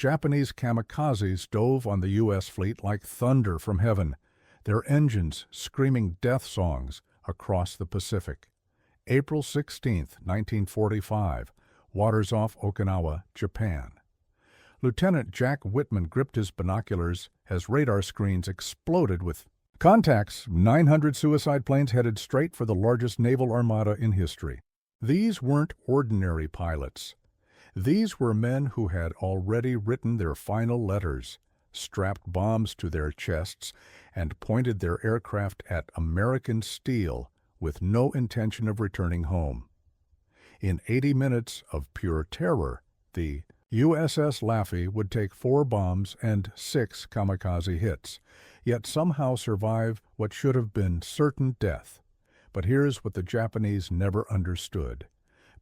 Japanese kamikazes dove on the U.S. fleet like thunder from heaven, their engines screaming death songs across the Pacific. April 16, 1945, waters off Okinawa, Japan. Lieutenant Jack Whitman gripped his binoculars as radar screens exploded with contacts. 900 suicide planes headed straight for the largest naval armada in history. These weren't ordinary pilots. These were men who had already written their final letters, strapped bombs to their chests, and pointed their aircraft at American steel with no intention of returning home. In 80 minutes of pure terror, the USS Laffey would take 4 bombs and 6 kamikaze hits, yet somehow survive what should have been certain death. But here's what the Japanese never understood.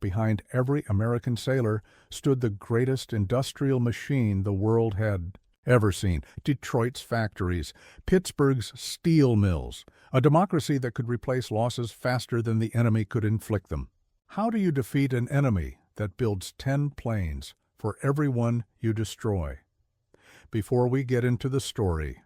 Behind every American sailor stood the greatest industrial machine the world had ever seen. Detroit's factories, Pittsburgh's steel mills, a democracy that could replace losses faster than the enemy could inflict them. How do you defeat an enemy that builds 10 planes for every one you destroy? Before we get into the story,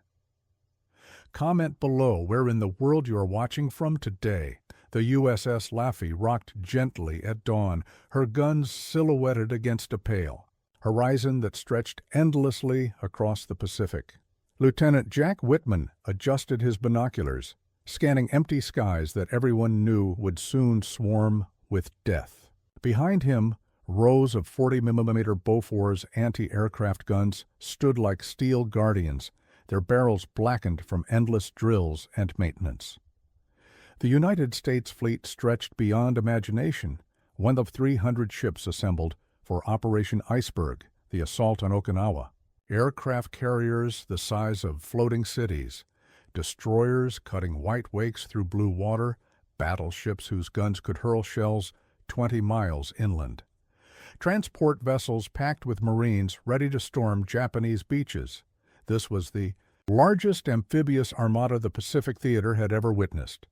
comment below where in the world you are watching from today. The USS Laffey rocked gently at dawn, her guns silhouetted against a pale horizon that stretched endlessly across the Pacific. Lieutenant Jack Whitman adjusted his binoculars, scanning empty skies that everyone knew would soon swarm with death. Behind him, rows of 40mm Bofors anti-aircraft guns stood like steel guardians, their barrels blackened from endless drills and maintenance. The United States fleet stretched beyond imagination, one of 300 ships assembled for Operation Iceberg, the assault on Okinawa. Aircraft carriers the size of floating cities, destroyers cutting white wakes through blue water, battleships whose guns could hurl shells 20 miles inland. Transport vessels packed with Marines ready to storm Japanese beaches. This was the largest amphibious armada the Pacific Theater had ever witnessed.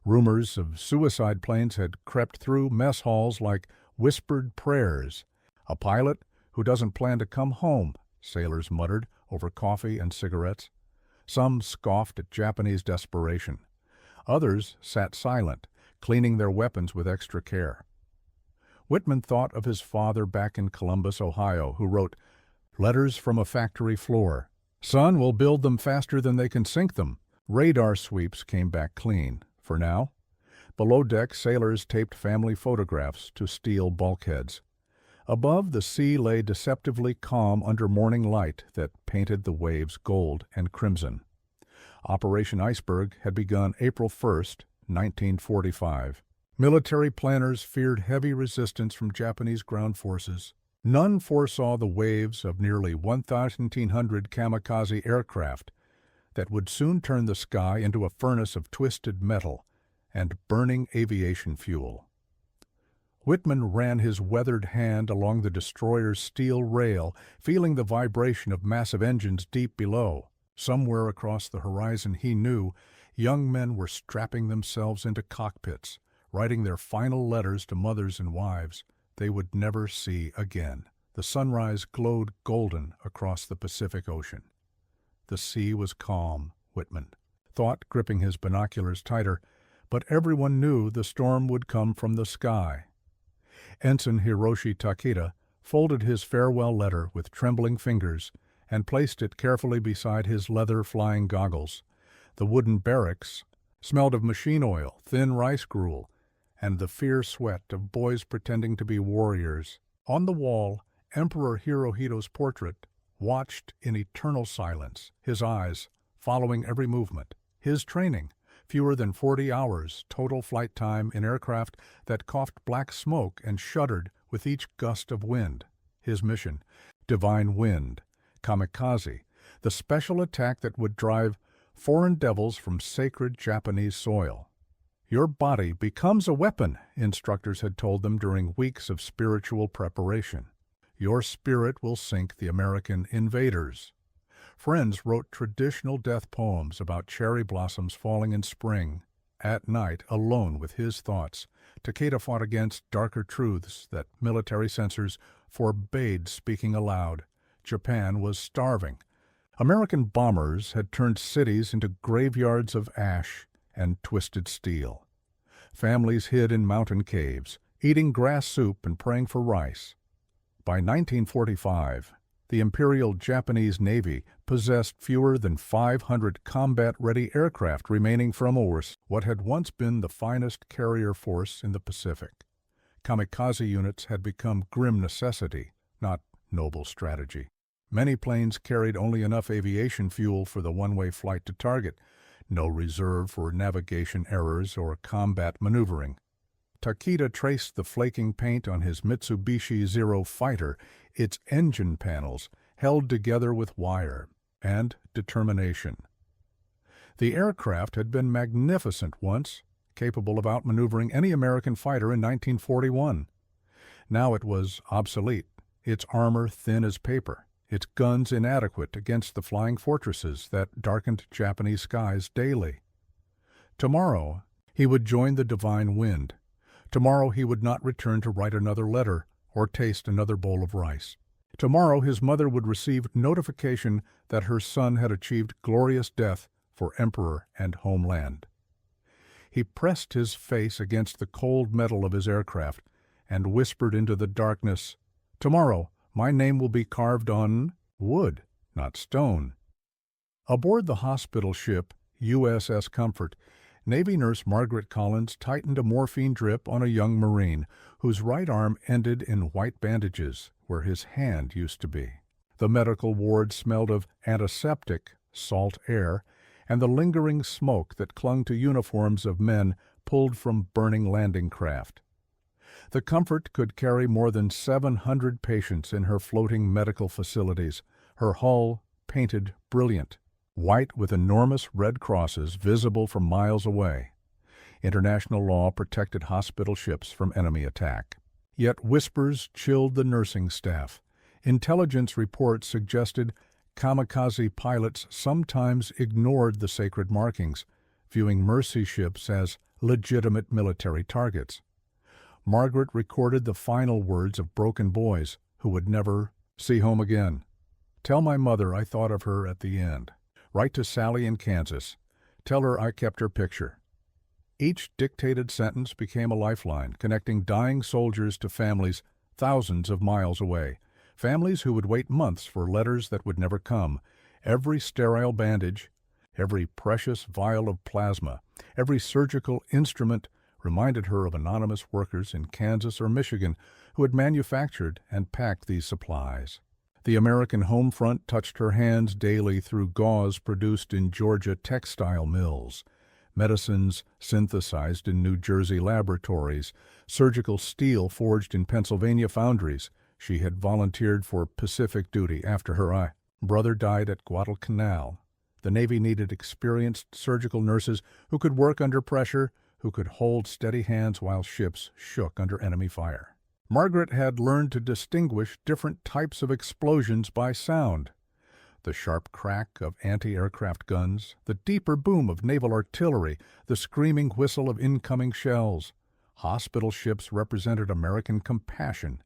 Rumors of suicide planes had crept through mess halls like whispered prayers. A pilot who doesn't plan to come home, sailors muttered over coffee and cigarettes. Some scoffed at Japanese desperation. Others sat silent, cleaning their weapons with extra care. Whitman thought of his father back in Columbus, Ohio, who wrote letters from a factory floor. "Son, we'll build them faster than they can sink them." Radar sweeps came back clean. For now, below deck, sailors taped family photographs to steel bulkheads. Above, the sea lay deceptively calm under morning light that painted the waves gold and crimson. Operation Iceberg had begun April 1st, 1945. Military planners feared heavy resistance from Japanese ground forces. None foresaw the waves of nearly 1,900 kamikaze aircraft that would soon turn the sky into a furnace of twisted metal and burning aviation fuel. Whitman ran his weathered hand along the destroyer's steel rail, feeling the vibration of massive engines deep below. Somewhere across the horizon, he knew, young men were strapping themselves into cockpits, writing their final letters to mothers and wives they would never see again. The sunrise glowed golden across the Pacific Ocean. The sea was calm, Whitman thought, gripping his binoculars tighter, but everyone knew the storm would come from the sky. Ensign Hiroshi Takeda folded his farewell letter with trembling fingers and placed it carefully beside his leather flying goggles. The wooden barracks smelled of machine oil, thin rice gruel, and the fierce sweat of boys pretending to be warriors. On the wall, Emperor Hirohito's portrait watched in eternal silence, his eyes following every movement. His training, fewer than 40 hours total flight time in aircraft that coughed black smoke and shuddered with each gust of wind. His mission, Divine Wind, Kamikaze, the special attack that would drive foreign devils from sacred Japanese soil. Your body becomes a weapon, instructors had told them during weeks of spiritual preparation. Your spirit will sink the American invaders. Friends wrote traditional death poems about cherry blossoms falling in spring. At night, alone with his thoughts, Takeda fought against darker truths that military censors forbade speaking aloud. Japan was starving. American bombers had turned cities into graveyards of ash and twisted steel. Families hid in mountain caves, eating grass soup and praying for rice. By 1945, the Imperial Japanese Navy possessed fewer than 500 combat-ready aircraft remaining from what had once been the finest carrier force in the Pacific. Kamikaze units had become grim necessity, not noble strategy. Many planes carried only enough aviation fuel for the one-way flight to target, no reserve for navigation errors or combat maneuvering. Takeda traced the flaking paint on his Mitsubishi Zero fighter, its engine panels held together with wire and determination. The aircraft had been magnificent once, capable of outmaneuvering any American fighter in 1941. Now it was obsolete, its armor thin as paper, its guns inadequate against the flying fortresses that darkened Japanese skies daily. Tomorrow he would join the divine wind. Tomorrow he would not return to write another letter or taste another bowl of rice. Tomorrow his mother would receive notification that her son had achieved glorious death for emperor and homeland. He pressed his face against the cold metal of his aircraft and whispered into the darkness, "Tomorrow my name will be carved on wood, not stone." Aboard the hospital ship USS Comfort, Navy nurse Margaret Collins tightened a morphine drip on a young Marine whose right arm ended in white bandages where his hand used to be. The medical ward smelled of antiseptic, salt air, and the lingering smoke that clung to uniforms of men pulled from burning landing craft. The Comfort could carry more than 700 patients in her floating medical facilities, her hull painted brilliant, white with enormous red crosses visible from miles away. International law protected hospital ships from enemy attack. Yet whispers chilled the nursing staff. Intelligence reports suggested kamikaze pilots sometimes ignored the sacred markings, viewing mercy ships as legitimate military targets. Margaret recorded the final words of broken boys who would never see home again. "Tell my mother I thought of her at the end. Write to Sally in Kansas. Tell her I kept her picture." Each dictated sentence became a lifeline, connecting dying soldiers to families thousands of miles away, families who would wait months for letters that would never come. Every sterile bandage, every precious vial of plasma, every surgical instrument reminded her of anonymous workers in Kansas or Michigan who had manufactured and packed these supplies. The American home front touched her hands daily through gauze produced in Georgia textile mills, medicines synthesized in New Jersey laboratories, surgical steel forged in Pennsylvania foundries. She had volunteered for Pacific duty after her brother died at Guadalcanal. The Navy needed experienced surgical nurses who could work under pressure, who could hold steady hands while ships shook under enemy fire. Margaret had learned to distinguish different types of explosions by sound. The sharp crack of anti-aircraft guns, the deeper boom of naval artillery, the screaming whistle of incoming shells. Hospital ships represented American compassion,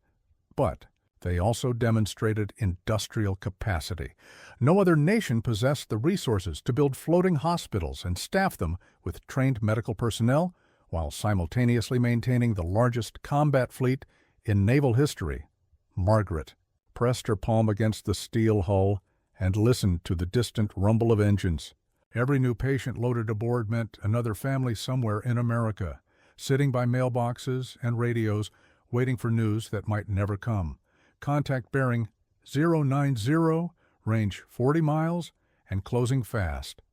but they also demonstrated industrial capacity. No other nation possessed the resources to build floating hospitals and staff them with trained medical personnel while simultaneously maintaining the largest combat fleet in naval history. Margaret pressed her palm against the steel hull and listened to the distant rumble of engines. Every new patient loaded aboard meant another family somewhere in America, sitting by mailboxes and radios, waiting for news that might never come. Contact bearing 090, range 40 miles, and closing fast.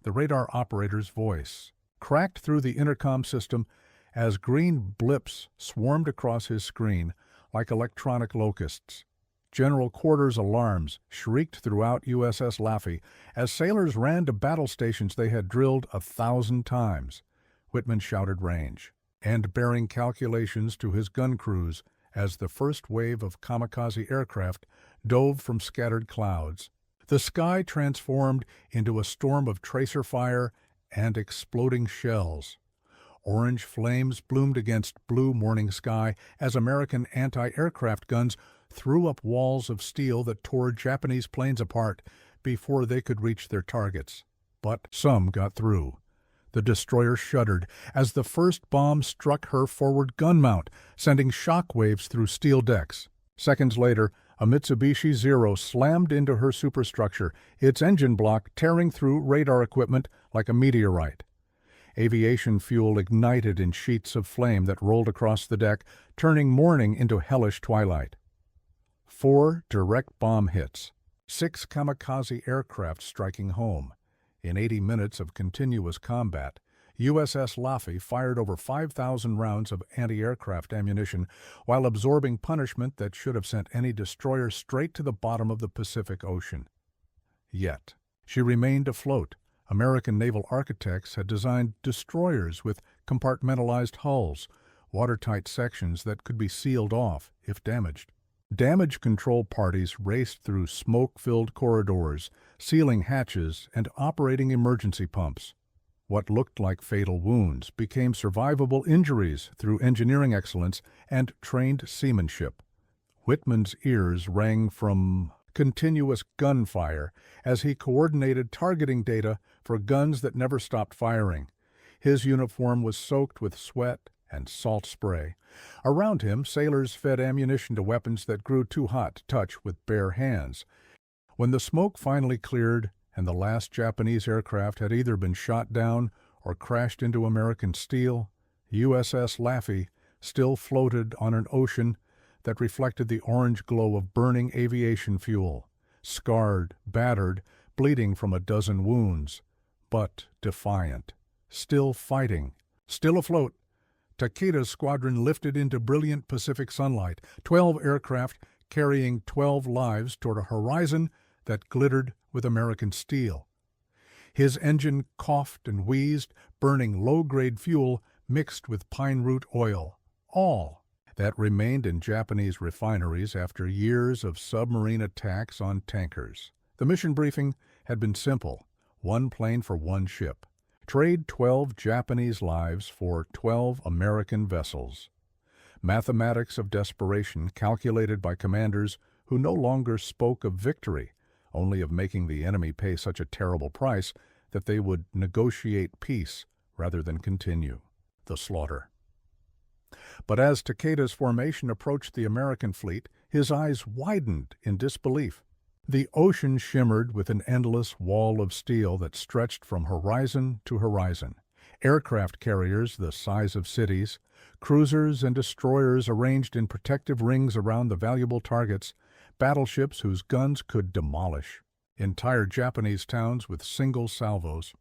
The radar operator's voice cracked through the intercom system as green blips swarmed across his screen like electronic locusts. General quarters alarms shrieked throughout USS Laffey as sailors ran to battle stations they had drilled 1,000 times. Whitman shouted range and bearing calculations to his gun crews as the first wave of kamikaze aircraft dove from scattered clouds. The sky transformed into a storm of tracer fire and exploding shells. Orange flames bloomed against blue morning sky as American anti-aircraft guns threw up walls of steel that tore Japanese planes apart before they could reach their targets. But some got through. The destroyer shuddered as the first bomb struck her forward gun mount, sending shock waves through steel decks. Seconds later, a Mitsubishi Zero slammed into her superstructure, its engine block tearing through radar equipment like a meteorite. Aviation fuel ignited in sheets of flame that rolled across the deck, turning morning into hellish twilight. 4 direct bomb hits, 6 kamikaze aircraft striking home. In 80 minutes of continuous combat, USS Laffey fired over 5,000 rounds of anti-aircraft ammunition while absorbing punishment that should have sent any destroyer straight to the bottom of the Pacific Ocean. Yet, she remained afloat. American naval architects had designed destroyers with compartmentalized hulls, watertight sections that could be sealed off if damaged. Damage control parties raced through smoke-filled corridors, sealing hatches and operating emergency pumps. What looked like fatal wounds became survivable injuries through engineering excellence and trained seamanship. Whitman's ears rang from continuous gunfire as he coordinated targeting data for guns that never stopped firing. His uniform was soaked with sweat and salt spray. Around him, sailors fed ammunition to weapons that grew too hot to touch with bare hands. When the smoke finally cleared and the last Japanese aircraft had either been shot down or crashed into American steel, USS Laffey still floated on an ocean that reflected the orange glow of burning aviation fuel, scarred, battered, bleeding from a dozen wounds, but defiant, still fighting, still afloat. Takeda's squadron lifted into brilliant Pacific sunlight, 12 aircraft carrying 12 lives toward a horizon that glittered with American steel. His engine coughed and wheezed, burning low-grade fuel mixed with pine root oil, all that remained in Japanese refineries after years of submarine attacks on tankers. The mission briefing had been simple: 1 plane for 1 ship. Trade 12 Japanese lives for 12 American vessels. Mathematics of desperation calculated by commanders who no longer spoke of victory, only of making the enemy pay such a terrible price that they would negotiate peace rather than continue the slaughter. But as Takeda's formation approached the American fleet, his eyes widened in disbelief. The ocean shimmered with an endless wall of steel that stretched from horizon to horizon. Aircraft carriers the size of cities, cruisers and destroyers arranged in protective rings around the valuable targets, battleships whose guns could demolish entire Japanese towns with single salvos.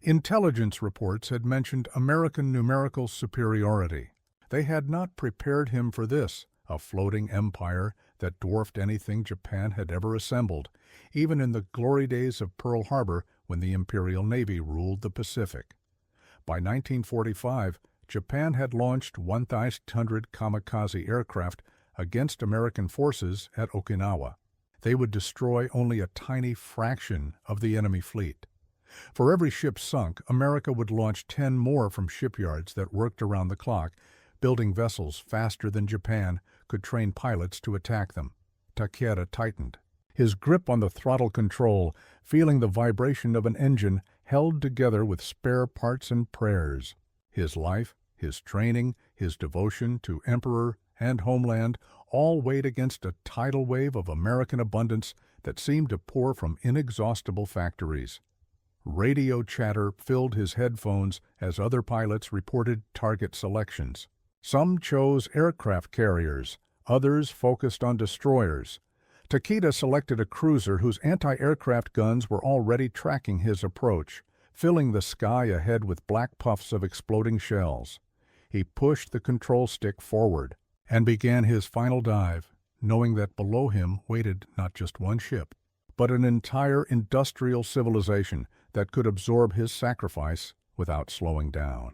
Intelligence reports had mentioned American numerical superiority. They had not prepared him for this, a floating empire that dwarfed anything Japan had ever assembled, even in the glory days of Pearl Harbor when the Imperial Navy ruled the Pacific. By 1945, Japan had launched 1,800 kamikaze aircraft against American forces at Okinawa. They would destroy only a tiny fraction of the enemy fleet. For every ship sunk, America would launch 10 more from shipyards that worked around the clock, building vessels faster than Japan could train pilots to attack them. Takeda tightened. His grip on the throttle control, feeling the vibration of an engine held together with spare parts and prayers. His life, his training, his devotion to emperor and homeland all weighed against a tidal wave of American abundance that seemed to pour from inexhaustible factories. Radio chatter filled his headphones as other pilots reported target selections. Some chose aircraft carriers, others focused on destroyers. Takeda selected a cruiser whose anti-aircraft guns were already tracking his approach, filling the sky ahead with black puffs of exploding shells. He pushed the control stick forward and began his final dive, knowing that below him waited not just one ship, but an entire industrial civilization that could absorb his sacrifice without slowing down.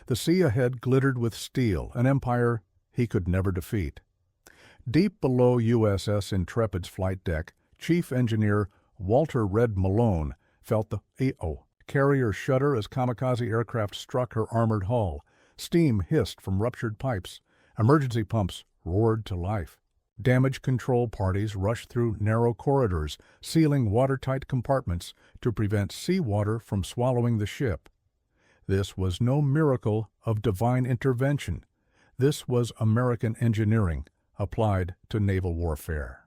The sea ahead glittered with steel, an empire he could never defeat. Deep below USS Intrepid's flight deck, Chief Engineer Walter Red Malone felt the carrier shudder as kamikaze aircraft struck her armored hull. Steam hissed from ruptured pipes. Emergency pumps roared to life. Damage control parties rushed through narrow corridors, sealing watertight compartments to prevent seawater from swallowing the ship. This was no miracle of divine intervention. This was American engineering applied to naval warfare.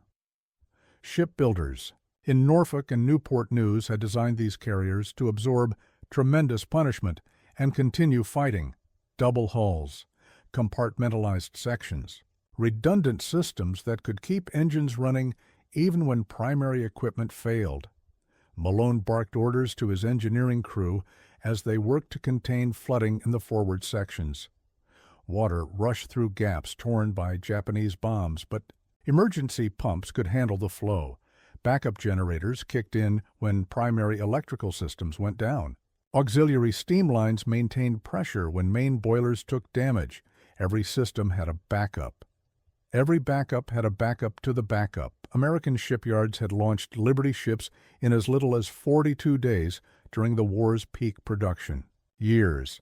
Shipbuilders in Norfolk and Newport News had designed these carriers to absorb tremendous punishment and continue fighting. Double hulls, compartmentalized sections, redundant systems that could keep engines running even when primary equipment failed. Malone barked orders to his engineering crew as they worked to contain flooding in the forward sections. Water rushed through gaps torn by Japanese bombs, but emergency pumps could handle the flow. Backup generators kicked in when primary electrical systems went down. Auxiliary steam lines maintained pressure when main boilers took damage. Every system had a backup. Every backup had a backup to the backup. American shipyards had launched Liberty ships in as little as 42 days during the war's peak production. Years.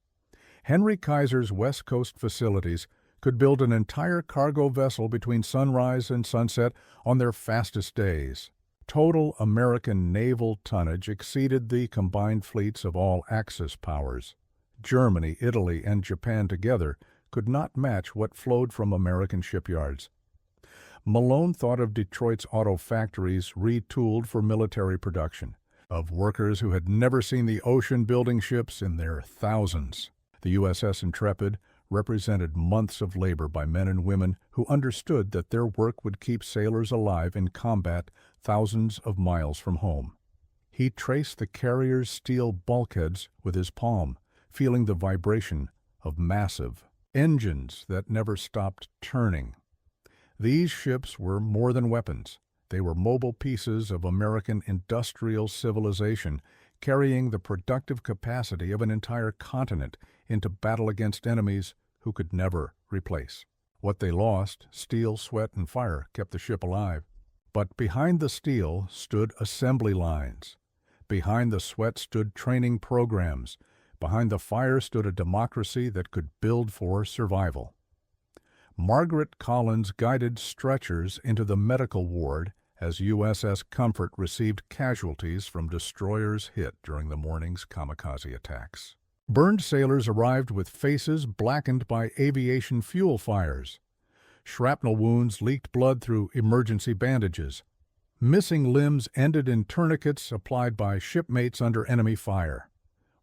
Henry Kaiser's West Coast facilities could build an entire cargo vessel between sunrise and sunset on their fastest days. Total American naval tonnage exceeded the combined fleets of all Axis powers. Germany, Italy, and Japan together could not match what flowed from American shipyards. Malone thought of Detroit's auto factories retooled for military production, of workers who had never seen the ocean building ships in their thousands. The USS Intrepid represented months of labor by men and women who understood that their work would keep sailors alive in combat thousands of miles from home. He traced the carrier's steel bulkheads with his palm, feeling the vibration of massive engines that never stopped turning. These ships were more than weapons. They were mobile pieces of American industrial civilization, carrying the productive capacity of an entire continent into battle against enemies who could never replace. What they lost, steel, sweat, and fire, kept the ship alive. But behind the steel stood assembly lines. Behind the sweat stood training programs. Behind the fire stood a democracy that could build for survival. Margaret Collins guided stretchers into the medical ward as USS Comfort received casualties from destroyers hit during the morning's kamikaze attacks. Burned sailors arrived with faces blackened by aviation fuel fires. Shrapnel wounds leaked blood through emergency bandages. Missing limbs ended in tourniquets applied by shipmates under enemy fire.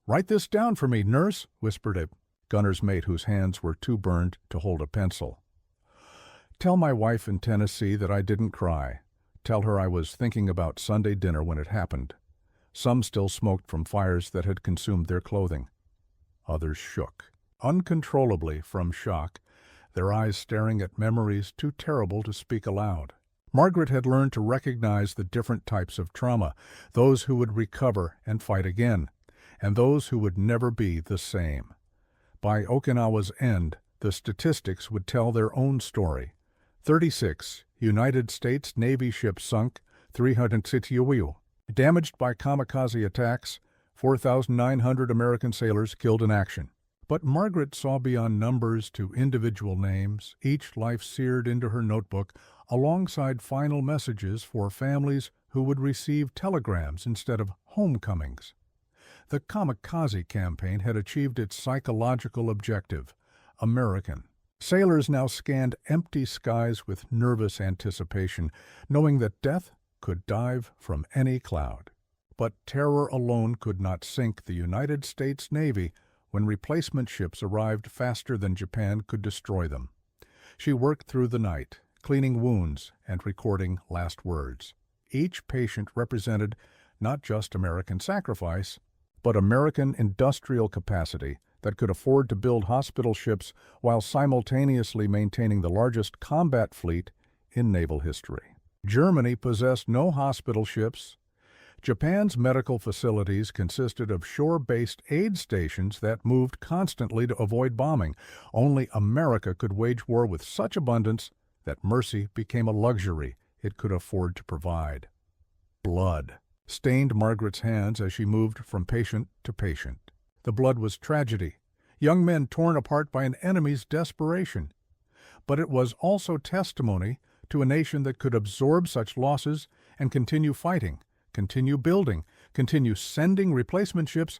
"Write this down for me, nurse," whispered a gunner's mate whose hands were too burned to hold a pencil. "Tell my wife in Tennessee that I didn't cry. Tell her I was thinking about Sunday dinner when it happened." Some still smoked from fires that had consumed their clothing. Others shook, uncontrollably from shock, their eyes staring at memories too terrible to speak aloud. Margaret had learned to recognize the different types of trauma, those who would recover and fight again, and those who would never be the same. By Okinawa's end, the statistics would tell their own story. 36 United States Navy ships sunk, 360 damaged by kamikaze attacks, 4,900 American sailors killed in action. But Margaret saw beyond numbers to individual names, each life seared into her notebook, alongside final messages for families who would receive telegrams instead of homecomings. The kamikaze campaign had achieved its psychological objective: American. Sailors now scanned empty skies with nervous anticipation, knowing that death could dive from any cloud. But terror alone could not sink the United States Navy when replacement ships arrived faster than Japan could destroy them. She worked through the night, cleaning wounds and recording last words. Each patient represented not just American sacrifice, but American industrial capacity that could afford to build hospital ships while simultaneously maintaining the largest combat fleet in naval history. Germany possessed no hospital ships. Japan's medical facilities consisted of shore-based aid stations that moved constantly to avoid bombing. Only America could wage war with such abundance that mercy became a luxury it could afford to provide. Blood stained Margaret's hands as she moved from patient to patient. The blood was tragedy, young men torn apart by an enemy's desperation. But it was also testimony to a nation that could absorb such losses and continue fighting, continue building, continue sending replacement ships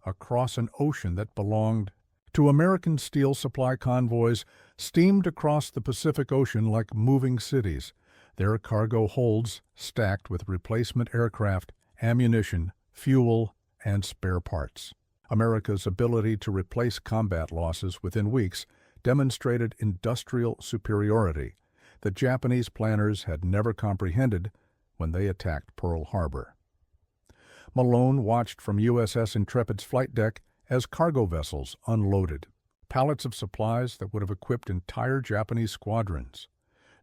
across an ocean that belonged to American steel supply convoys steamed across the Pacific Ocean like moving cities, their cargo holds stacked with replacement aircraft, ammunition, fuel, and spare parts. America's ability to replace combat losses within weeks demonstrated industrial superiority that Japanese planners had never comprehended when they attacked Pearl Harbor. Malone watched from USS Intrepid's flight deck as cargo vessels unloaded, pallets of supplies that would have equipped entire Japanese squadrons.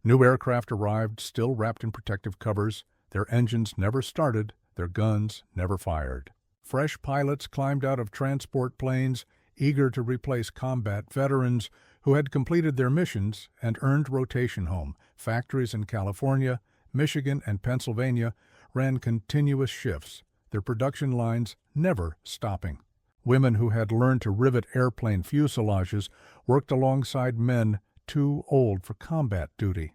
New aircraft arrived, still wrapped in protective covers, their engines never started, their guns never fired. Fresh pilots climbed out of transport planes, eager to replace combat veterans who had completed their missions and earned rotation home. Factories in California, Michigan, and Pennsylvania ran continuous shifts, their production lines never stopping. Women who had learned to rivet airplane fuselages worked alongside men too old for combat duty.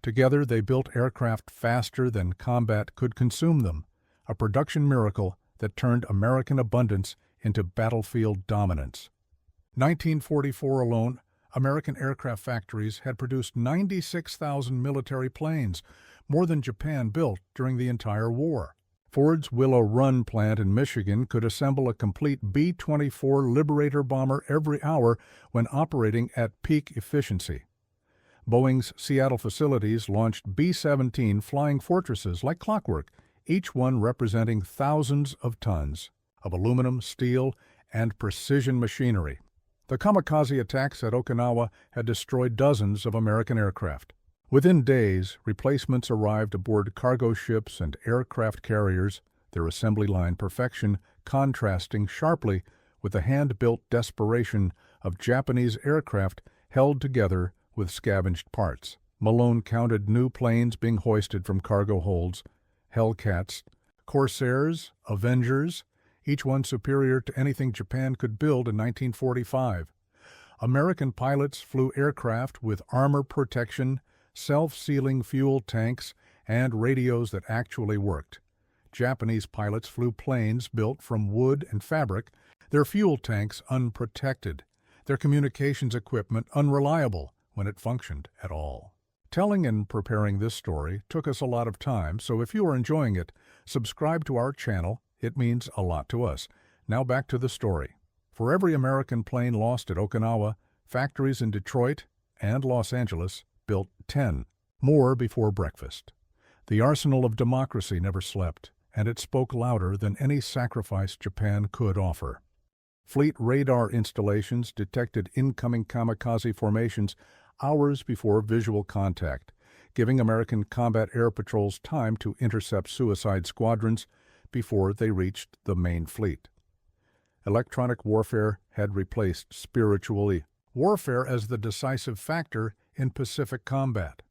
Together they built aircraft faster than combat could consume them, a production miracle that turned American abundance into battlefield dominance. 1944 alone, American aircraft factories had produced 96,000 military planes, more than Japan built during the entire war. Ford's Willow Run plant in Michigan could assemble a complete B-24 Liberator bomber every hour when operating at peak efficiency. Boeing's Seattle facilities launched B-17 Flying Fortresses like clockwork, each one representing thousands of tons of aluminum, steel, and precision machinery. The kamikaze attacks at Okinawa had destroyed dozens of American aircraft. Within days, replacements arrived aboard cargo ships and aircraft carriers, their assembly line perfection contrasting sharply with the hand-built desperation of Japanese aircraft held together with scavenged parts. Malone counted new planes being hoisted from cargo holds, Hellcats, Corsairs, Avengers, each one superior to anything Japan could build in 1945. American pilots flew aircraft with armor protection, self-sealing fuel tanks, and radios that actually worked. Japanese pilots flew planes built from wood and fabric, their fuel tanks unprotected, their communications equipment unreliable when it functioned at all. Telling and preparing this story took us a lot of time, so if you are enjoying it, subscribe to our channel. It means a lot to us. Now back to the story. For every American plane lost at Okinawa, factories in Detroit and Los Angeles built 10 more before breakfast. The arsenal of democracy never slept, and it spoke louder than any sacrifice Japan could offer. Fleet radar installations detected incoming kamikaze formations hours before visual contact, giving American combat air patrols time to intercept suicide squadrons before they reached the main fleet. Electronic warfare had replaced spiritual warfare as the decisive factor in Pacific combat.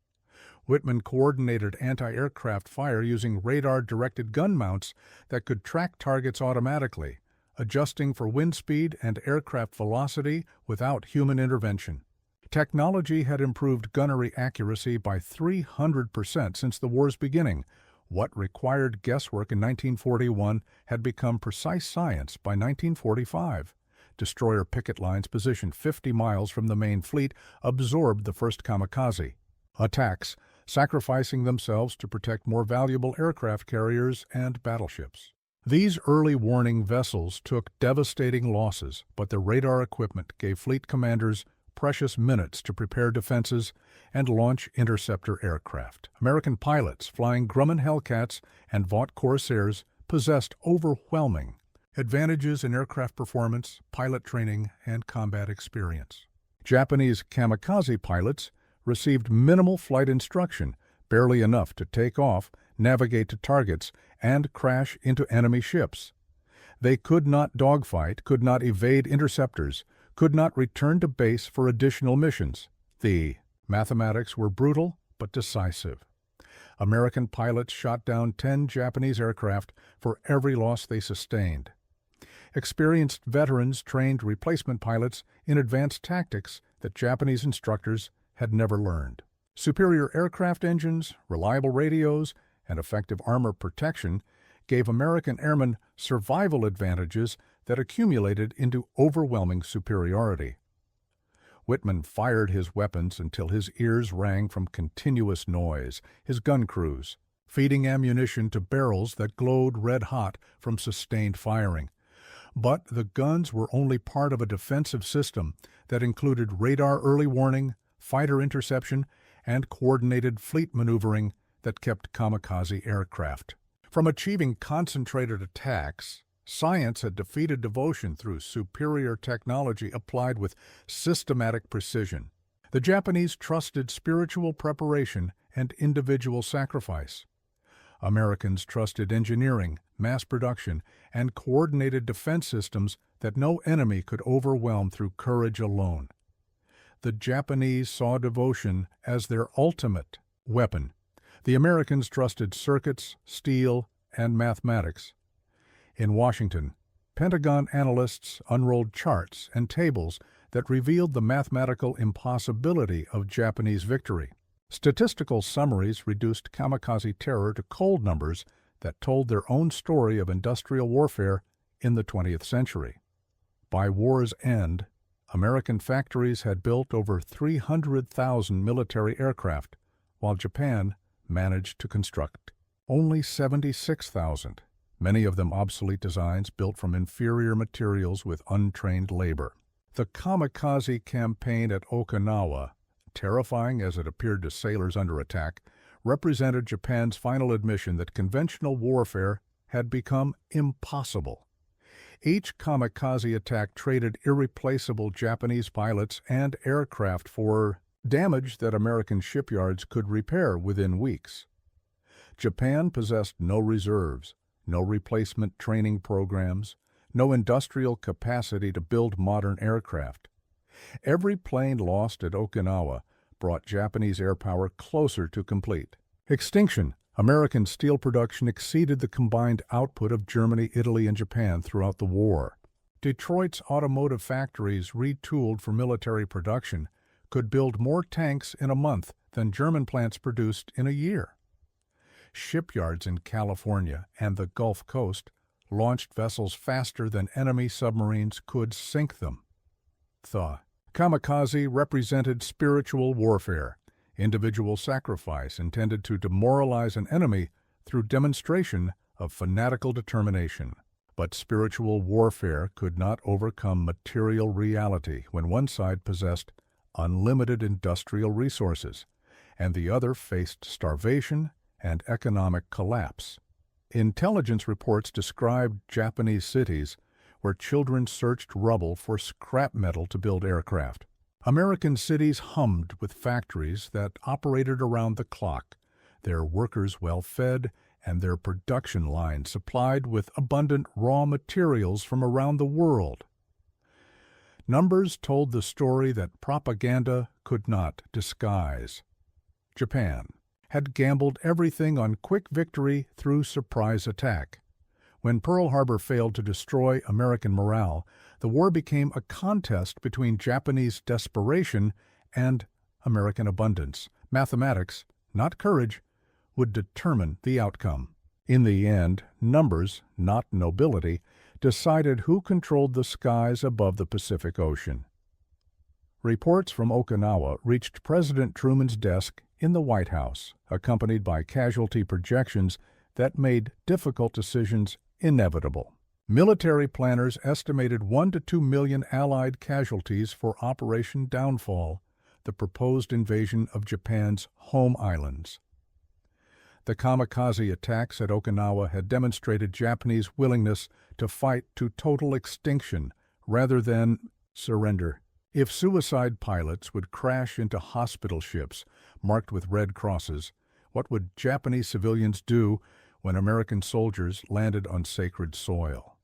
Whitman coordinated anti-aircraft fire using radar-directed gun mounts that could track targets automatically, adjusting for wind speed and aircraft velocity without human intervention. Technology had improved gunnery accuracy by 300% since the war's beginning. What required guesswork in 1941 had become precise science by 1945. Destroyer picket lines positioned 50 miles from the main fleet absorbed the first kamikaze. Attacks, sacrificing themselves to protect more valuable aircraft carriers and battleships. These early warning vessels took devastating losses, but their radar equipment gave fleet commanders precious minutes to prepare defenses and launch interceptor aircraft. American pilots flying Grumman Hellcats and Vought Corsairs possessed overwhelming advantages in aircraft performance, pilot training, and combat experience. Japanese kamikaze pilots received minimal flight instruction, barely enough to take off, navigate to targets, and crash into enemy ships. They could not dogfight, could not evade interceptors, could not return to base for additional missions. The mathematics were brutal but decisive. American pilots shot down 10 Japanese aircraft for every loss they sustained. Experienced veterans trained replacement pilots in advanced tactics that Japanese instructors had never learned. Superior aircraft engines, reliable radios, and effective armor protection gave American airmen survival advantages that accumulated into overwhelming superiority. Whitman fired his weapons until his ears rang from continuous noise, his gun crews feeding ammunition to barrels that glowed red-hot from sustained firing. But the guns were only part of a defensive system that included radar early warning, fighter interception, and coordinated fleet maneuvering that kept kamikaze aircraft from achieving concentrated attacks. Science had defeated devotion through superior technology applied with systematic precision. The Japanese trusted spiritual preparation and individual sacrifice. Americans trusted engineering, mass production, and coordinated defense systems that no enemy could overwhelm through courage alone. The Japanese saw devotion as their ultimate weapon. The Americans trusted circuits, steel, and mathematics. In Washington, Pentagon analysts unrolled charts and tables that revealed the mathematical impossibility of Japanese victory. Statistical summaries reduced kamikaze terror to cold numbers that told their own story of industrial warfare in the 20th century. By war's end, American factories had built over 300,000 military aircraft, while Japan managed to construct only 76,000, many of them obsolete designs built from inferior materials with untrained labor. The kamikaze campaign at Okinawa, terrifying as it appeared to sailors under attack, represented Japan's final admission that conventional warfare had become impossible. Each kamikaze attack traded irreplaceable Japanese pilots and aircraft for damage that American shipyards could repair within weeks. Japan possessed no reserves, no replacement training programs, no industrial capacity to build modern aircraft. Every plane lost at Okinawa brought Japanese air power closer to complete extinction. American steel production exceeded the combined output of Germany, Italy, and Japan throughout the war. Detroit's automotive factories, retooled for military production, could build more tanks in a month than German plants produced in a year. Shipyards in California and the Gulf Coast launched vessels faster than enemy submarines could sink them. The kamikaze represented spiritual warfare, individual sacrifice intended to demoralize an enemy through demonstration of fanatical determination. But spiritual warfare could not overcome material reality when one side possessed unlimited industrial resources, and the other faced starvation and economic collapse. Intelligence reports described Japanese cities where children searched rubble for scrap metal to build aircraft. American cities hummed with factories that operated around the clock, their workers well fed, and their production lines supplied with abundant raw materials from around the world. Numbers told the story that propaganda could not disguise. Japan had gambled everything on quick victory through surprise attack. When Pearl Harbor failed to destroy American morale, the war became a contest between Japanese desperation and American abundance. Mathematics, not courage, would determine the outcome. In the end, numbers, not nobility, decided who controlled the skies above the Pacific Ocean. Reports from Okinawa reached President Truman's desk in the White House, accompanied by casualty projections that made difficult decisions inevitable. Military planners estimated 1 to 2 million Allied casualties for Operation Downfall, the proposed invasion of Japan's home islands. The kamikaze attacks at Okinawa had demonstrated Japanese willingness to fight to total extinction rather than surrender. If suicide pilots would crash into hospital ships marked with red crosses, what would Japanese civilians do when American soldiers landed on sacred soil?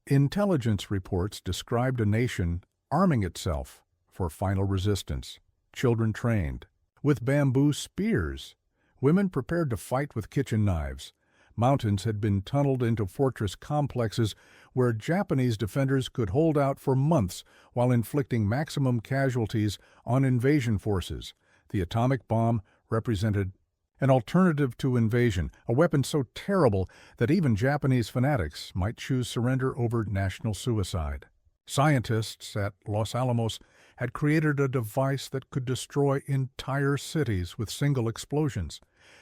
Intelligence reports described a nation arming itself for final resistance, children trained with bamboo spears, women prepared to fight with kitchen knives. Mountains had been tunneled into fortress complexes where Japanese defenders could hold out for months while inflicting maximum casualties on invasion forces. The atomic bomb represented an alternative to invasion, a weapon so terrible that even Japanese fanatics might choose surrender over national suicide. Scientists at Los Alamos had created a device that could destroy entire cities with single explosions,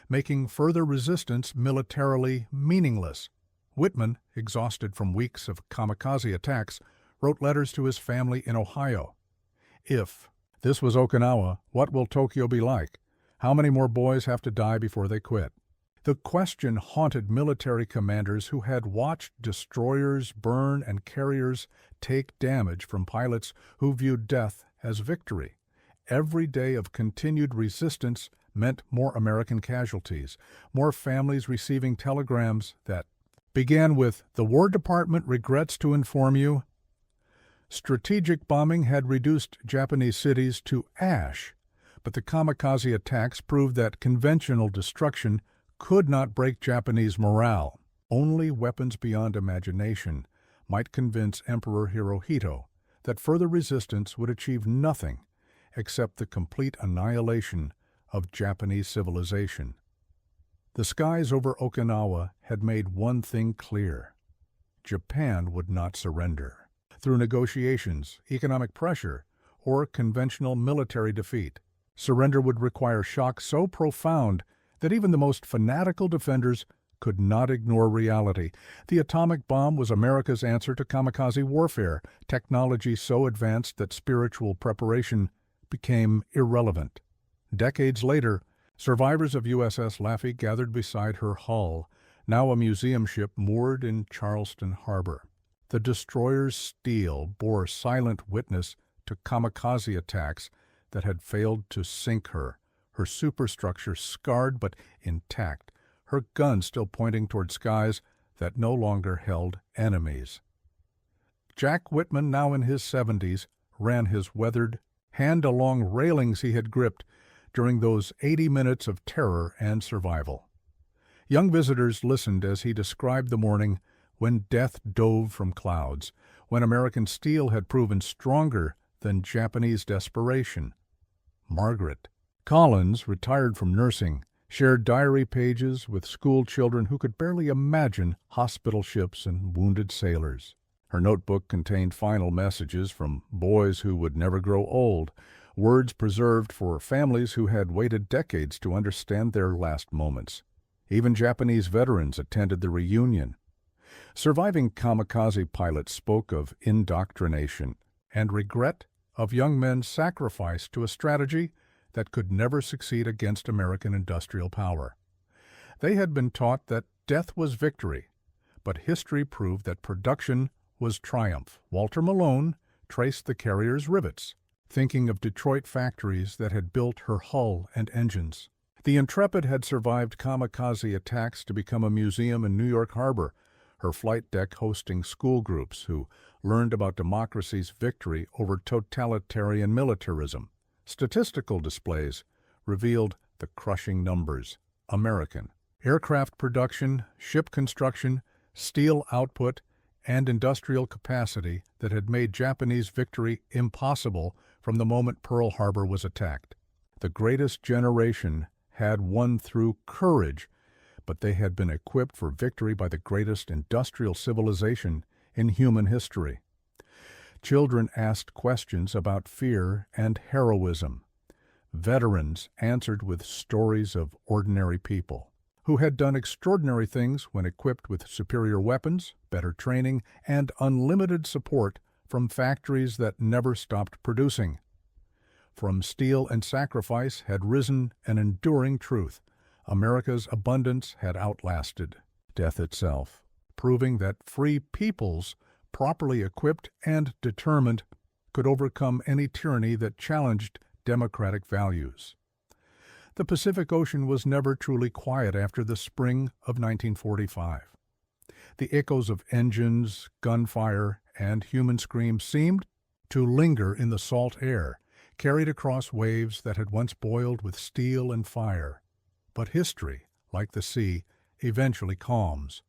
making further resistance militarily meaningless. Whitman, exhausted from weeks of kamikaze attacks, wrote letters to his family in Ohio. If this was Okinawa, what will Tokyo be like? How many more boys have to die before they quit? The question haunted military commanders who had watched destroyers burn and carriers take damage from pilots who viewed death as victory. Every day of continued resistance meant more American casualties, more families receiving telegrams that began with, "The War Department regrets to inform you." Strategic bombing had reduced Japanese cities to ash, but the kamikaze attacks proved that conventional destruction could not break Japanese morale. Only weapons beyond imagination might convince Emperor Hirohito that further resistance would achieve nothing except the complete annihilation of Japanese civilization. The skies over Okinawa had made one thing clear: Japan would not surrender. Through negotiations, economic pressure, or conventional military defeat, surrender would require shock so profound that even the most fanatical defenders could not ignore reality. The atomic bomb was America's answer to kamikaze warfare, technology so advanced that spiritual preparation became irrelevant. Decades later, survivors of USS Laffey gathered beside her hull, now a museum ship moored in Charleston Harbor. The destroyer's steel bore silent witness to kamikaze attacks that had failed to sink her superstructure scarred but intact, her gun still pointing toward skies that no longer held enemies. Jack Whitman, now in his 70s, ran his weathered hand along railings he had gripped during those 80 minutes of terror and survival. Young visitors listened as he described the morning when death dove from clouds, when American steel had proven stronger than Japanese desperation. Margaret Collins, retired from nursing, shared diary pages with school children who could barely imagine hospital ships and wounded sailors. Her notebook contained final messages from boys who would never grow old, words preserved for families who had waited decades to understand their last moments. Even Japanese veterans attended the reunion. Surviving kamikaze pilots spoke of indoctrination and regret of young men sacrificed to a strategy that could never succeed against American industrial power. They had been taught that death was victory, but history proved that production was triumph. Walter Malone traced the carrier's rivets, thinking of Detroit factories that had built her hull and engines. The Intrepid had survived kamikaze attacks to become a museum in New York Harbor, her flight deck hosting school groups who learned about democracy's victory over totalitarian militarism. Statistical displays revealed the crushing numbers: American aircraft production, ship construction, steel output, and industrial capacity that had made Japanese victory impossible from the moment Pearl Harbor was attacked. The greatest generation had won through courage, but they had been equipped for victory by the greatest industrial civilization in human history. Children asked questions about fear and heroism. Veterans answered with stories of ordinary people who had done extraordinary things when equipped with superior weapons, better training, and unlimited support from factories that never stopped producing. From steel and sacrifice had risen an enduring truth: America's abundance had outlasted death itself, proving that free peoples, properly equipped and determined, could overcome any tyranny that challenged democratic values. The Pacific Ocean was never truly quiet after the spring of 1945. The echoes of engines, gunfire, and human screams seemed to linger in the salt air, carried across waves that had once boiled with steel and fire. But history, like the sea, eventually calms.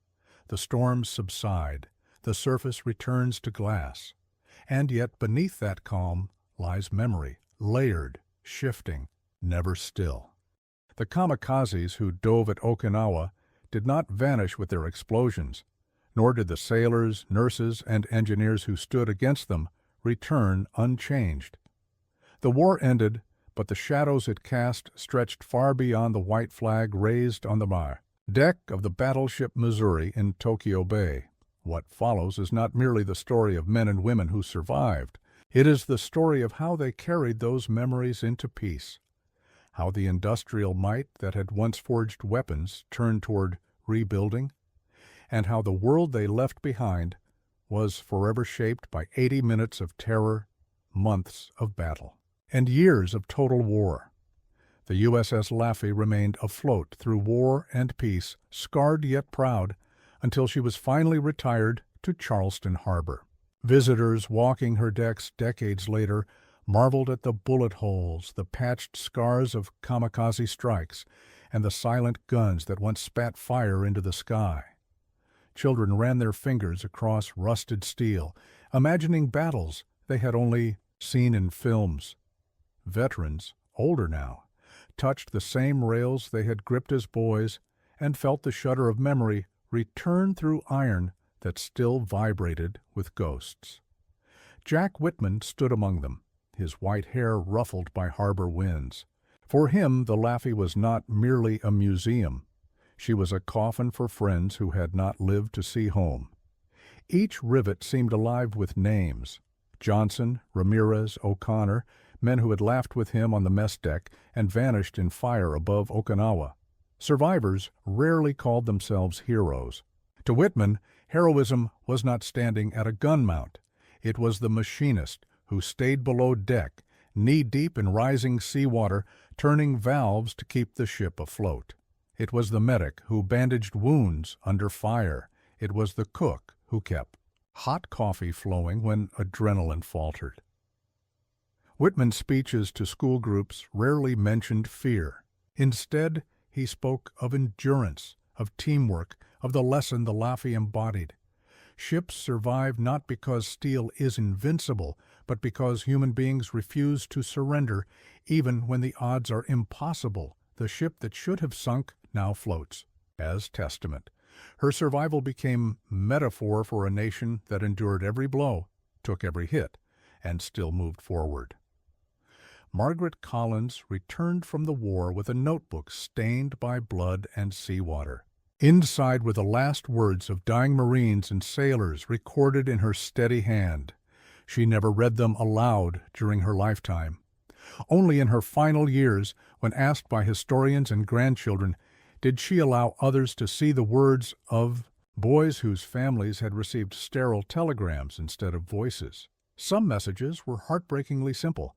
The storms subside. The surface returns to glass. And yet beneath that calm lies memory, layered, shifting, never still. The kamikazes who dove at Okinawa did not vanish with their explosions, nor did the sailors, nurses, and engineers who stood against them return unchanged. The war ended, but the shadows it cast stretched far beyond the white flag raised on the deck of the battleship Missouri in Tokyo Bay. What follows is not merely the story of men and women who survived. It is the story of how they carried those memories into peace, how the industrial might that had once forged weapons turned toward rebuilding, and how the world they left behind was forever shaped by 80 minutes of terror, months of battle, and years of total war. The USS Laffey remained afloat through war and peace, scarred yet proud, until she was finally retired to Charleston Harbor. Visitors walking her decks decades later marveled at the bullet holes, the patched scars of kamikaze strikes, and the silent guns that once spat fire into the sky. Children ran their fingers across rusted steel, imagining battles they had only seen in films. Veterans, older now, touched the same rails they had gripped as boys and felt the shudder of memory return through iron that still vibrated with ghosts. Jack Whitman stood among them, his white hair ruffled by harbor winds. For him, the Laffey was not merely a museum. She was a coffin for friends who had not lived to see home. Each rivet seemed alive with names: Johnson, Ramirez, O'Connor, men who had laughed with him on the mess deck and vanished in fire above Okinawa. Survivors rarely called themselves heroes. To Whitman, heroism was not standing at a gun mount. It was the machinist who stayed below deck, knee-deep in rising seawater, turning valves to keep the ship afloat. It was the medic who bandaged wounds under fire. It was the cook who kept hot coffee flowing when adrenaline faltered. Whitman's speeches to school groups rarely mentioned fear. Instead, he spoke of endurance, of teamwork, of the lesson the Laffey embodied. Ships survive not because steel is invincible, but because human beings refuse to surrender, even when the odds are impossible. The ship that should have sunk now floats, as testament. Her survival became metaphor for a nation that endured every blow, took every hit, and still moved forward. Margaret Collins returned from the war with a notebook stained by blood and seawater. Inside were the last words of dying Marines and sailors recorded in her steady hand. She never read them aloud during her lifetime. Only in her final years, when asked by historians and grandchildren, did she allow others to see the words of boys whose families had received sterile telegrams instead of voices. Some messages were heartbreakingly simple.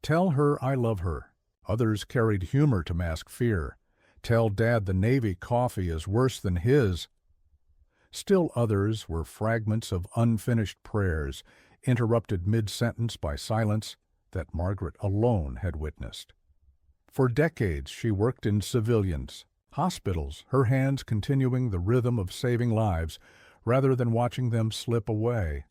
Tell her I love her. Others carried humor to mask fear. Tell Dad the Navy coffee is worse than his. Still others were fragments of unfinished prayers, interrupted mid-sentence by silence that Margaret alone had witnessed. For decades she worked in civilians, hospitals, her hands continuing the rhythm of saving lives rather than watching them slip away.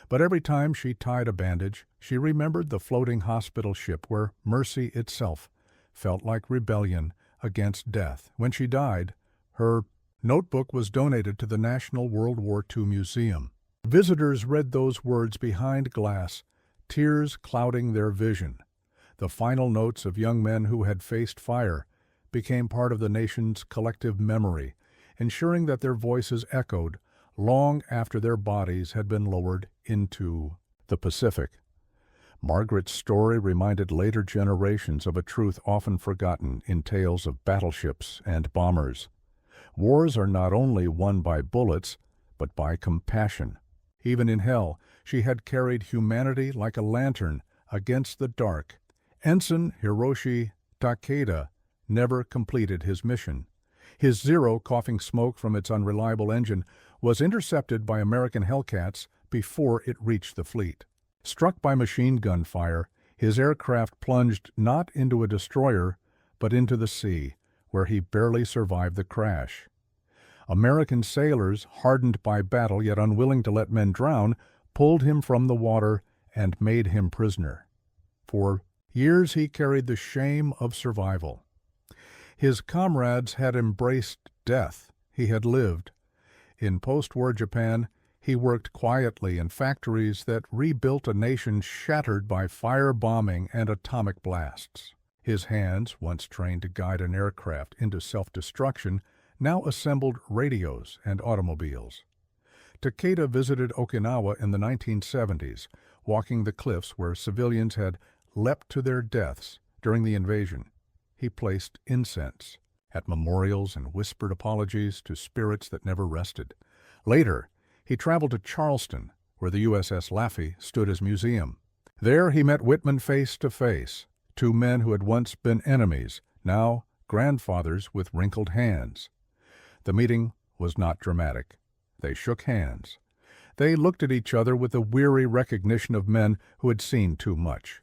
But every time she tied a bandage, she remembered the floating hospital ship where mercy itself felt like rebellion against death. When she died, her notebook was donated to the National World War II Museum. Visitors read those words behind glass, tears clouding their vision. The final notes of young men who had faced fire became part of the nation's collective memory, ensuring that their voices echoed long after their bodies had been lowered into the Pacific. Margaret's story reminded later generations of a truth often forgotten in tales of battleships and bombers. Wars are not only won by bullets, but by compassion. Even in hell, she had carried humanity like a lantern against the dark. Ensign Hiroshi Takeda never completed his mission. His Zero, coughing smoke from its unreliable engine, was intercepted by American Hellcats before it reached the fleet. Struck by machine gun fire, his aircraft plunged not into a destroyer, but into the sea, where he barely survived the crash. American sailors, hardened by battle yet unwilling to let men drown, pulled him from the water and made him prisoner. For Years he carried the shame of survival. His comrades had embraced death. He had lived. In post-war Japan, he worked quietly in factories that rebuilt a nation shattered by fire bombing and atomic blasts. His hands, once trained to guide an aircraft into self-destruction, now assembled radios and automobiles. Takeda visited Okinawa in the 1970s, walking the cliffs where civilians had leapt to their deaths during the invasion. He placed incense at memorials and whispered apologies to spirits that never rested. Later, he traveled to Charleston, where the USS Laffey stood as museum. There he met Whitman face to face, two men who had once been enemies, now grandfathers with wrinkled hands. The meeting was not dramatic. They shook hands. They looked at each other with a weary recognition of men who had seen too much.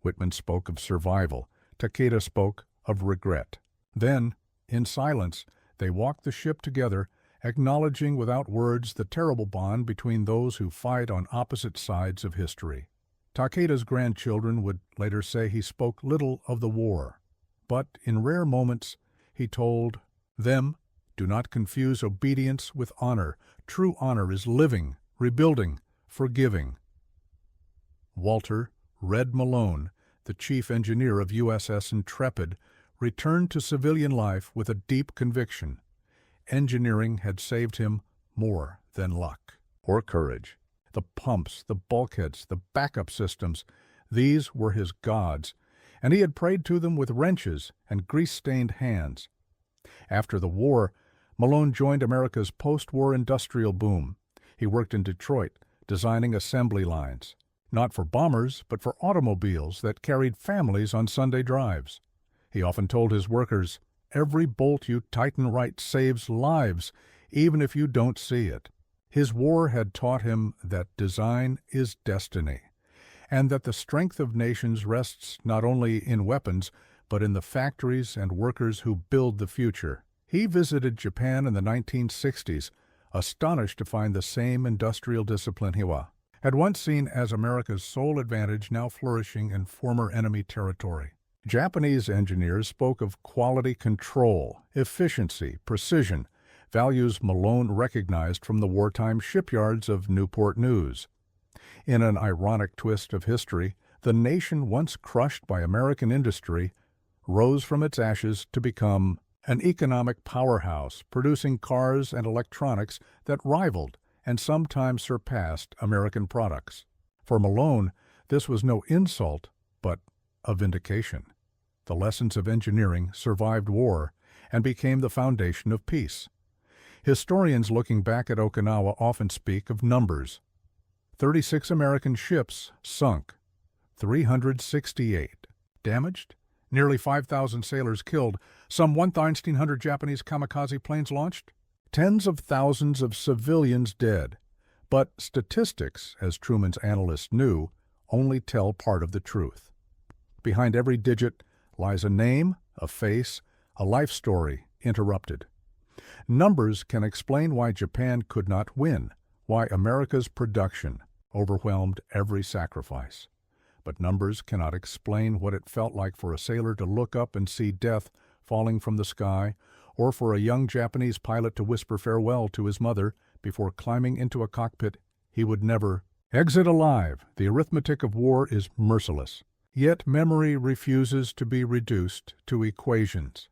Whitman spoke of survival. Takeda spoke of regret. Then, in silence, they walked the ship together, acknowledging without words the terrible bond between those who fight on opposite sides of history. Takeda's grandchildren would later say he spoke little of the war, but in rare moments he told them, "Do not confuse obedience with honor. True honor is living, rebuilding, forgiving." Walter "Red" Malone, the chief engineer of USS Intrepid, returned to civilian life with a deep conviction. Engineering had saved him more than luck or courage. The pumps, the bulkheads, the backup systems, these were his gods, and he had prayed to them with wrenches and grease-stained hands. After the war, Malone joined America's post-war industrial boom. He worked in Detroit, designing assembly lines, not for bombers, but for automobiles that carried families on Sunday drives. He often told his workers, "Every bolt you tighten right saves lives, even if you don't see it." His war had taught him that design is destiny, and that the strength of nations rests not only in weapons, but in the factories and workers who build the future. He visited Japan in the 1960s, astonished to find the same industrial discipline he had once seen as America's sole advantage now flourishing in former enemy territory. Japanese engineers spoke of quality control, efficiency, precision, values Malone recognized from the wartime shipyards of Newport News. In an ironic twist of history, the nation once crushed by American industry rose from its ashes to become an economic powerhouse, producing cars and electronics that rivaled and sometimes surpassed American products. For Malone, this was no insult, but a vindication. The lessons of engineering survived war and became the foundation of peace. Historians looking back at Okinawa often speak of numbers. 36 American ships sunk, 368 damaged, nearly 5,000 sailors killed, some 1,900 Japanese kamikaze planes launched, tens of thousands of civilians dead. But statistics, as Truman's analysts knew, only tell part of the truth. Behind every digit lies a name, a face, a life story interrupted. Numbers can explain why Japan could not win, why America's production overwhelmed every sacrifice. But numbers cannot explain what it felt like for a sailor to look up and see death falling from the sky, or for a young Japanese pilot to whisper farewell to his mother before climbing into a cockpit he would never exit alive. The arithmetic of war is merciless. Yet memory refuses to be reduced to equations.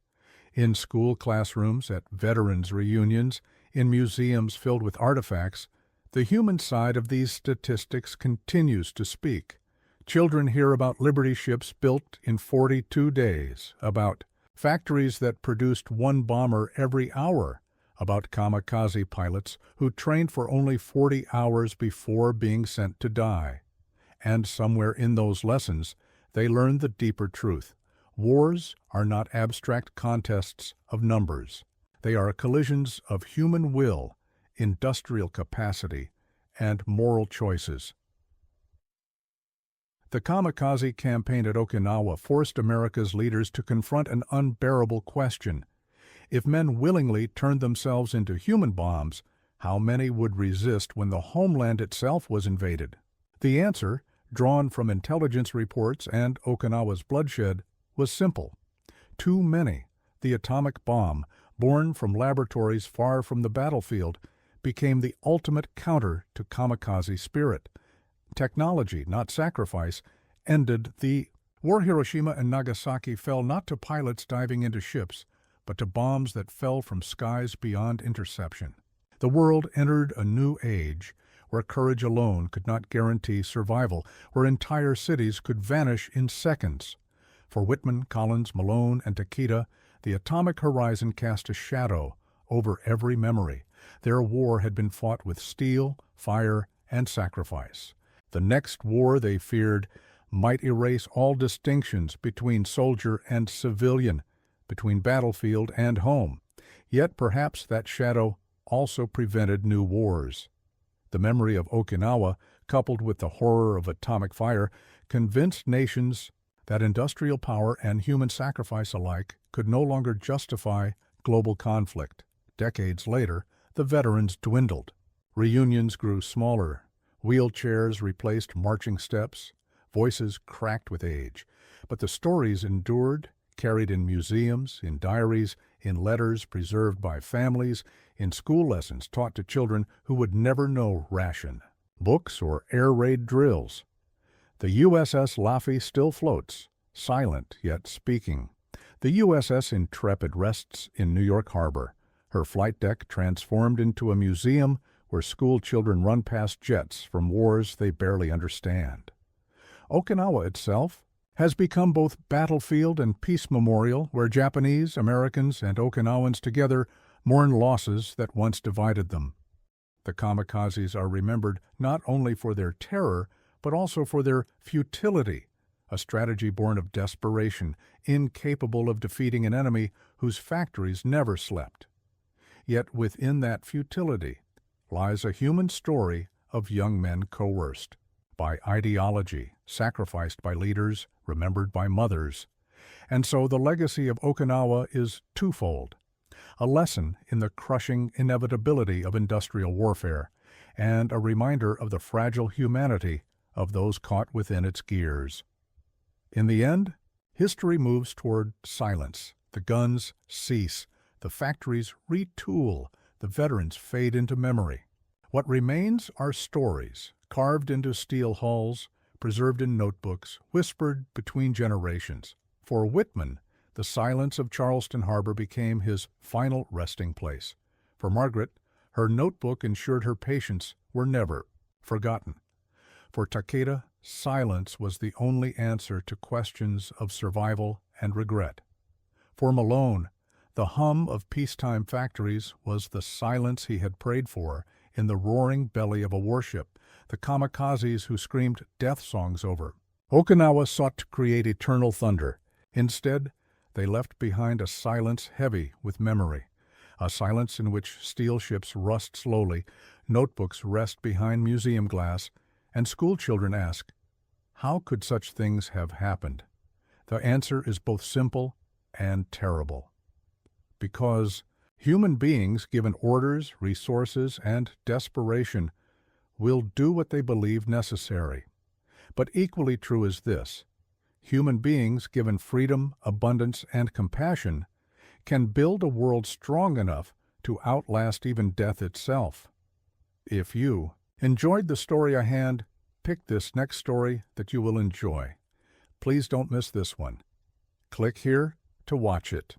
In school classrooms, at veterans' reunions, in museums filled with artifacts, the human side of these statistics continues to speak. Children hear about Liberty ships built in 42 days, about factories that produced one bomber every hour, about kamikaze pilots who trained for only 40 hours before being sent to die. And somewhere in those lessons, they learn the deeper truth. Wars are not abstract contests of numbers. They are collisions of human will, industrial capacity, and moral choices. The kamikaze campaign at Okinawa forced America's leaders to confront an unbearable question. If men willingly turned themselves into human bombs, how many would resist when the homeland itself was invaded? The answer, drawn from intelligence reports and Okinawa's bloodshed, was simple. Too many. The atomic bomb, born from laboratories far from the battlefield, became the ultimate counter to kamikaze spirit. Technology, not sacrifice, ended the war. Hiroshima and Nagasaki fell not to pilots diving into ships, but to bombs that fell from skies beyond interception. The world entered a new age where courage alone could not guarantee survival, where entire cities could vanish in seconds. For Whitman, Collins, Malone, and Takeda, the atomic horizon cast a shadow over every memory. Their war had been fought with steel, fire, and sacrifice. The next war, they feared, might erase all distinctions between soldier and civilian, between battlefield and home. Yet perhaps that shadow also prevented new wars. The memory of Okinawa, coupled with the horror of atomic fire, convinced nations that industrial power and human sacrifice alike could no longer justify global conflict. Decades later, the veterans dwindled. Reunions grew smaller. Wheelchairs replaced marching steps. Voices cracked with age. But the stories endured, carried in museums, in diaries, in letters preserved by families, in school lessons taught to children who would never know ration, books, or air raid drills. The USS Laffey still floats, silent yet speaking. The USS Intrepid rests in New York Harbor, her flight deck transformed into a museum where school children run past jets from wars they barely understand. Okinawa itself has become both battlefield and peace memorial, where Japanese, Americans, and Okinawans together mourn losses that once divided them. The kamikazes are remembered not only for their terror, but also for their futility, a strategy born of desperation, incapable of defeating an enemy whose factories never slept. Yet within that futility lies a human story of young men coerced by ideology, sacrificed by leaders, remembered by mothers. And so the legacy of Okinawa is twofold: a lesson in the crushing inevitability of industrial warfare, and a reminder of the fragile humanity of those caught within its gears. In the end, history moves toward silence. The guns cease, the factories retool, the veterans fade into memory. What remains are stories, carved into steel hulls, preserved in notebooks, whispered between generations. For Whitman, the silence of Charleston Harbor became his final resting place. For Margaret, her notebook ensured her patients were never forgotten. For Takeda, silence was the only answer to questions of survival and regret. For Malone, the hum of peacetime factories was the silence he had prayed for in the roaring belly of a warship, the kamikazes who screamed death songs over. Okinawa sought to create eternal thunder. Instead, they left behind a silence heavy with memory, a silence in which steel ships rust slowly, notebooks rest behind museum glass, and schoolchildren ask, how could such things have happened? The answer is both simple and terrible. Because human beings, given orders, resources, and desperation, will do what they believe necessary. But equally true is this: human beings, given freedom, abundance, and compassion, can build a world strong enough to outlast even death itself. If you enjoyed the story at hand, pick this next story that you will enjoy. Please don't miss this one. Click here to watch it.